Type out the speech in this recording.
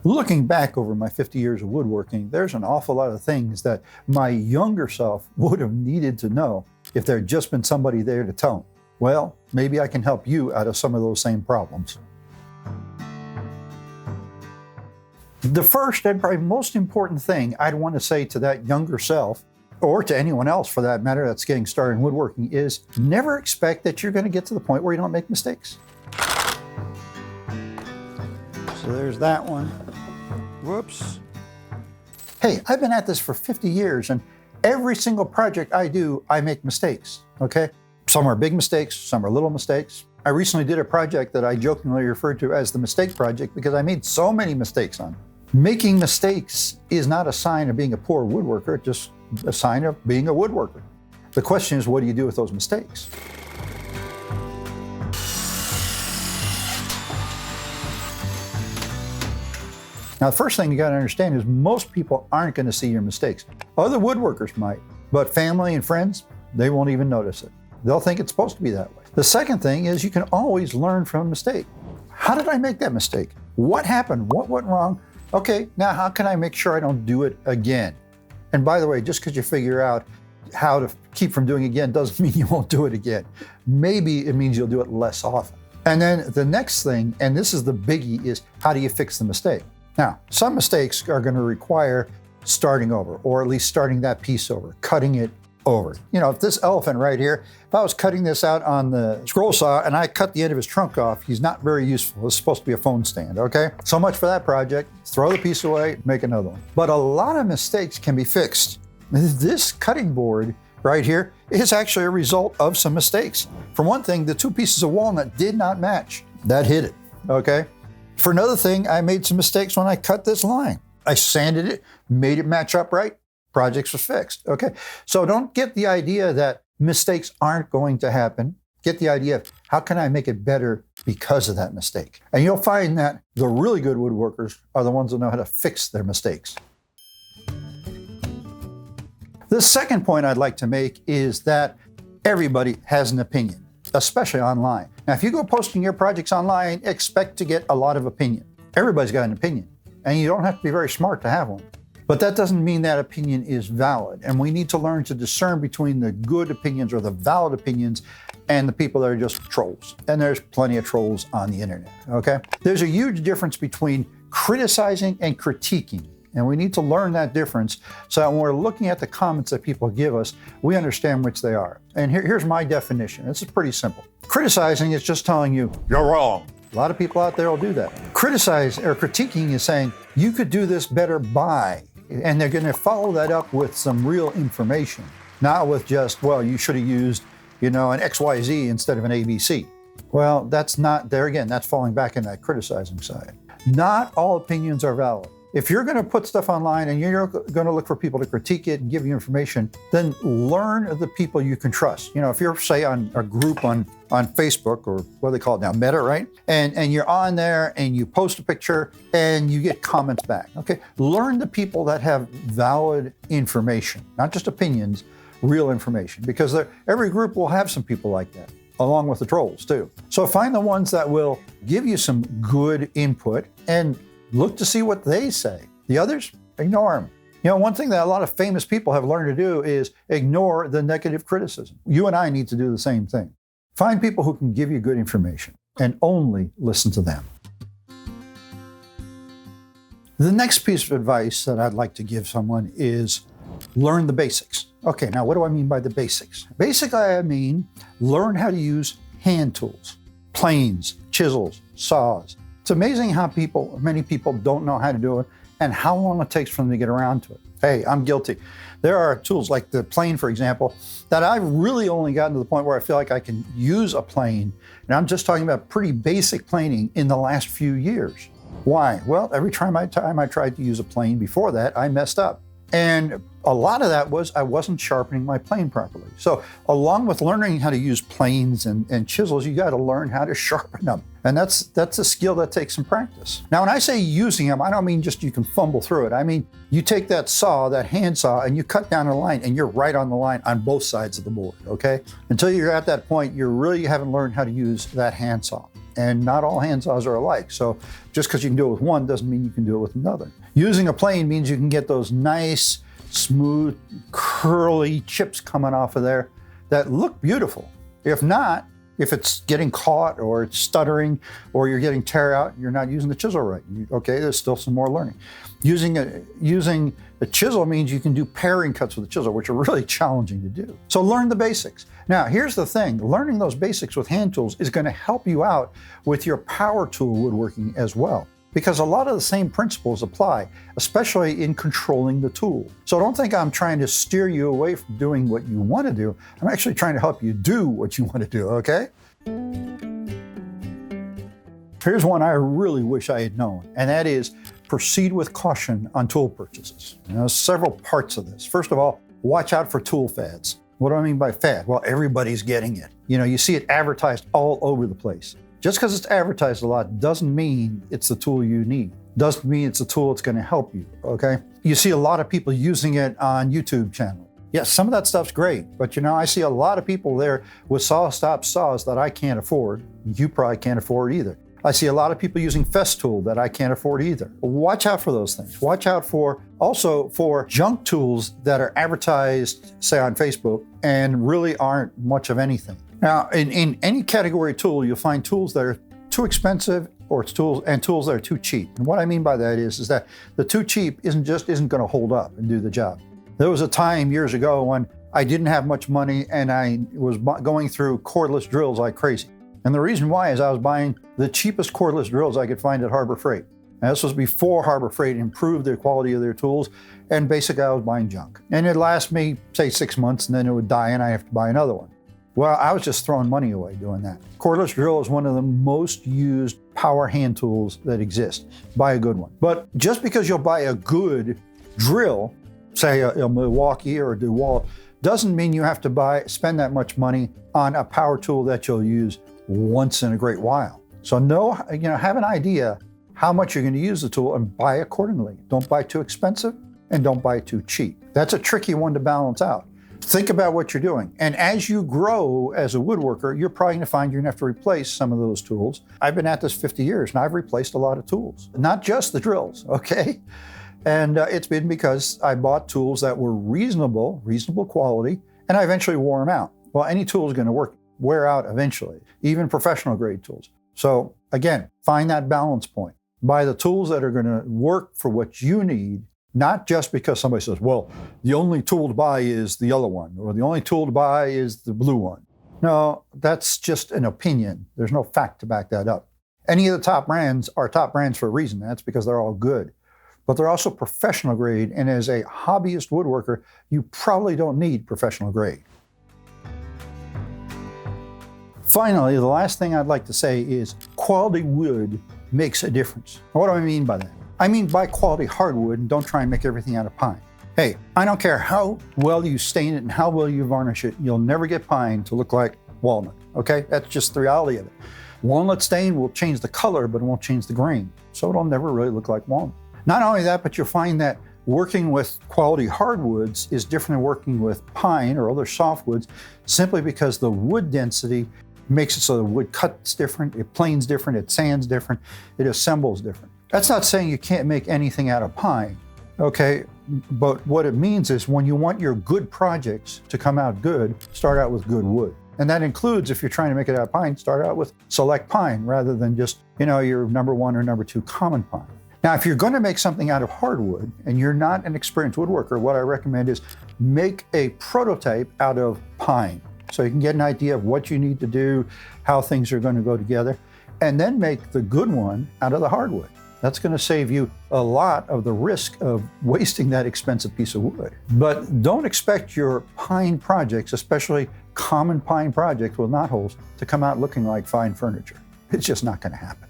Looking back over my 50 years of woodworking, there's an awful lot of things that my younger self would have needed to know if there had just been somebody there to tell them. Well, maybe I can help you out of some of those same problems. The first and probably most important thing I'd want to say to that younger self, or to anyone else for that matter that's getting started in woodworking, is never expect that you're going to get to the point where you don't make mistakes. So there's that one. Whoops. Hey, I've been at this for 50 years, and every single project I do, I make mistakes, okay? Some are big mistakes, some are little mistakes. I recently did a project that I jokingly referred to as the mistake project because I made so many mistakes on it. Making mistakes is not a sign of being a poor woodworker, it's just a sign of being a woodworker. The question is, what do you do with those mistakes? Now, the first thing you got to understand is most people aren't going to see your mistakes. Other woodworkers might, but family and friends, they won't even notice it. They'll think it's supposed to be that way. The second thing is you can always learn from a mistake. How did I make that mistake? What happened? What went wrong? Okay, now how can I make sure I don't do it again? And by the way, just because you figure out how to keep from doing it again doesn't mean you won't do it again. Maybe it means you'll do it less often. And then the next thing, and this is the biggie, is how do you fix the mistake? Now, some mistakes are going to require starting over, or at least starting that piece over, cutting it over. You know, if this elephant right here, if I was cutting this out on the scroll saw and I cut the end of his trunk off, he's not very useful. It's supposed to be a phone stand, okay? So much for that project. Throw the piece away, make another one. But a lot of mistakes can be fixed. This cutting board right here is actually a result of some mistakes. For one thing, the two pieces of walnut did not match. That hit it, okay? For another thing, I made some mistakes when I cut this line. I sanded it, made it match up right, projects were fixed, okay? So don't get the idea that mistakes aren't going to happen. Get the idea of how can I make it better because of that mistake? And you'll find that the really good woodworkers are the ones that know how to fix their mistakes. The second point I'd like to make is that everybody has an opinion, especially online. Now, if you go posting your projects online, expect to get a lot of opinion. Everybody's got an opinion, and you don't have to be very smart to have one. But that doesn't mean that opinion is valid, and we need to learn to discern between the good opinions or the valid opinions and the people that are just trolls. And there's plenty of trolls on the internet, okay? There's a huge difference between criticizing and critiquing. And we need to learn that difference so that when we're looking at the comments that people give us, we understand which they are. And here's my definition. This is pretty simple. Criticizing is just telling you, you're wrong. A lot of people out there will do that. Criticize or critiquing is saying, you could do this better by, and they're going to follow that up with some real information, not with just, well, you should have used, an XYZ instead of an ABC. Well, that's not, there again, that's falling back in that criticizing side. Not all opinions are valid. If you're going to put stuff online and you're going to look for people to critique it and give you information, then learn the people you can trust. If you're, say, on a group on Facebook, or what do they call it now, Meta, right? And you're on there and you post a picture and you get comments back, okay? Learn the people that have valid information, not just opinions, real information, because every group will have some people like that, along with the trolls too. So find the ones that will give you some good input and look to see what they say. The others, ignore them. One thing that a lot of famous people have learned to do is ignore the negative criticism. You and I need to do the same thing. Find people who can give you good information and only listen to them. The next piece of advice that I'd like to give someone is learn the basics. Okay, now what do I mean by the basics? Basically, I mean learn how to use hand tools, planes, chisels, saws. It's amazing how many people don't know how to do it and how long it takes for them to get around to it. Hey, I'm guilty. There are tools like the plane, for example, that I've really only gotten to the point where I feel like I can use a plane, and I'm just talking about pretty basic planing, in the last few years. Why? Well, every time I tried to use a plane before that, I messed up. And a lot of that was I wasn't sharpening my plane properly. So along with learning how to use planes and chisels, you got to learn how to sharpen them. And that's a skill that takes some practice. Now, when I say using them, I don't mean just you can fumble through it. I mean, you take that saw, that hand saw, and you cut down a line, and you're right on the line on both sides of the board, okay? Until you're at that point, you really haven't learned how to use that hand saw. and not all handsaws are alike. So just because you can do it with one doesn't mean you can do it with another. Using a plane means you can get those nice, smooth, curly chips coming off of there that look beautiful. If not, if it's getting caught or it's stuttering or you're getting tear out, you're not using the chisel right. Okay, there's still some more learning. Using a chisel means you can do pairing cuts with a chisel, which are really challenging to do. So learn the basics. Now, here's the thing. Learning those basics with hand tools is going to help you out with your power tool woodworking as well, because a lot of the same principles apply, especially in controlling the tool. So don't think I'm trying to steer you away from doing what you want to do. I'm actually trying to help you do what you want to do, okay? Here's one I really wish I had known, and that is proceed with caution on tool purchases. Several parts of this. First of all, watch out for tool fads. What do I mean by fad? Well, everybody's getting it. You see it advertised all over the place. Just because it's advertised a lot doesn't mean it's the tool you need. Doesn't mean it's a tool that's going to help you, okay? You see a lot of people using it on YouTube channels. Yes, some of that stuff's great, but I see a lot of people there with saw-stop saws that I can't afford. You probably can't afford either. I see a lot of people using Festool that I can't afford either. Watch out for those things. Watch out also for junk tools that are advertised, say on Facebook, and really aren't much of anything. Now, in any category tool, you'll find tools that are too expensive or tools that are too cheap. And what I mean by that is that the too cheap isn't going to hold up and do the job. There was a time years ago when I didn't have much money and I was going through cordless drills like crazy. And the reason why is I was buying the cheapest cordless drills I could find at Harbor Freight. And this was before Harbor Freight improved the quality of their tools, and basically I was buying junk. And it'd last me, say, 6 months, and then it would die and I have to buy another one. Well, I was just throwing money away doing that. Cordless drill is one of the most used power hand tools that exist. Buy a good one. But just because you'll buy a good drill, say a Milwaukee or a DeWalt, doesn't mean you have to spend that much money on a power tool that you'll use once in a great while. So have an idea how much you're going to use the tool and buy accordingly. Don't buy too expensive and don't buy too cheap. That's a tricky one to balance out. Think about what you're doing. And as you grow as a woodworker, you're probably going to find you're going to have to replace some of those tools. I've been at this 50 years and I've replaced a lot of tools, not just the drills, okay? And it's been because I bought tools that were reasonable quality, and I eventually wore them out. Well, any tool is going to wear out eventually, even professional grade tools. So again, find that balance point. Buy the tools that are going to work for what you need, not just because somebody says, well, the only tool to buy is the yellow one, or the only tool to buy is the blue one. No, that's just an opinion. There's no fact to back that up. Any of the top brands are top brands for a reason. That's because they're all good. But they're also professional grade, and as a hobbyist woodworker, you probably don't need professional grade. Finally, the last thing I'd like to say is quality wood makes a difference. What do I mean by that? I mean buy quality hardwood and don't try and make everything out of pine. Hey, I don't care how well you stain it and how well you varnish it, you'll never get pine to look like walnut, okay? That's just the reality of it. Walnut stain will change the color, but it won't change the grain, so it'll never really look like walnut. Not only that, but you'll find that working with quality hardwoods is different than working with pine or other softwoods, simply because the wood density makes it so the wood cuts different, it planes different, it sands different, it assembles different. That's not saying you can't make anything out of pine, okay? But what it means is when you want your good projects to come out good, start out with good wood. And that includes, if you're trying to make it out of pine, start out with select pine rather than just, your number 1 or number 2 common pine. Now, if you're going to make something out of hardwood and you're not an experienced woodworker, what I recommend is make a prototype out of pine. So you can get an idea of what you need to do, how things are going to go together, and then make the good one out of the hardwood. That's going to save you a lot of the risk of wasting that expensive piece of wood. But don't expect your pine projects, especially common pine projects with knotholes, to come out looking like fine furniture. It's just not going to happen.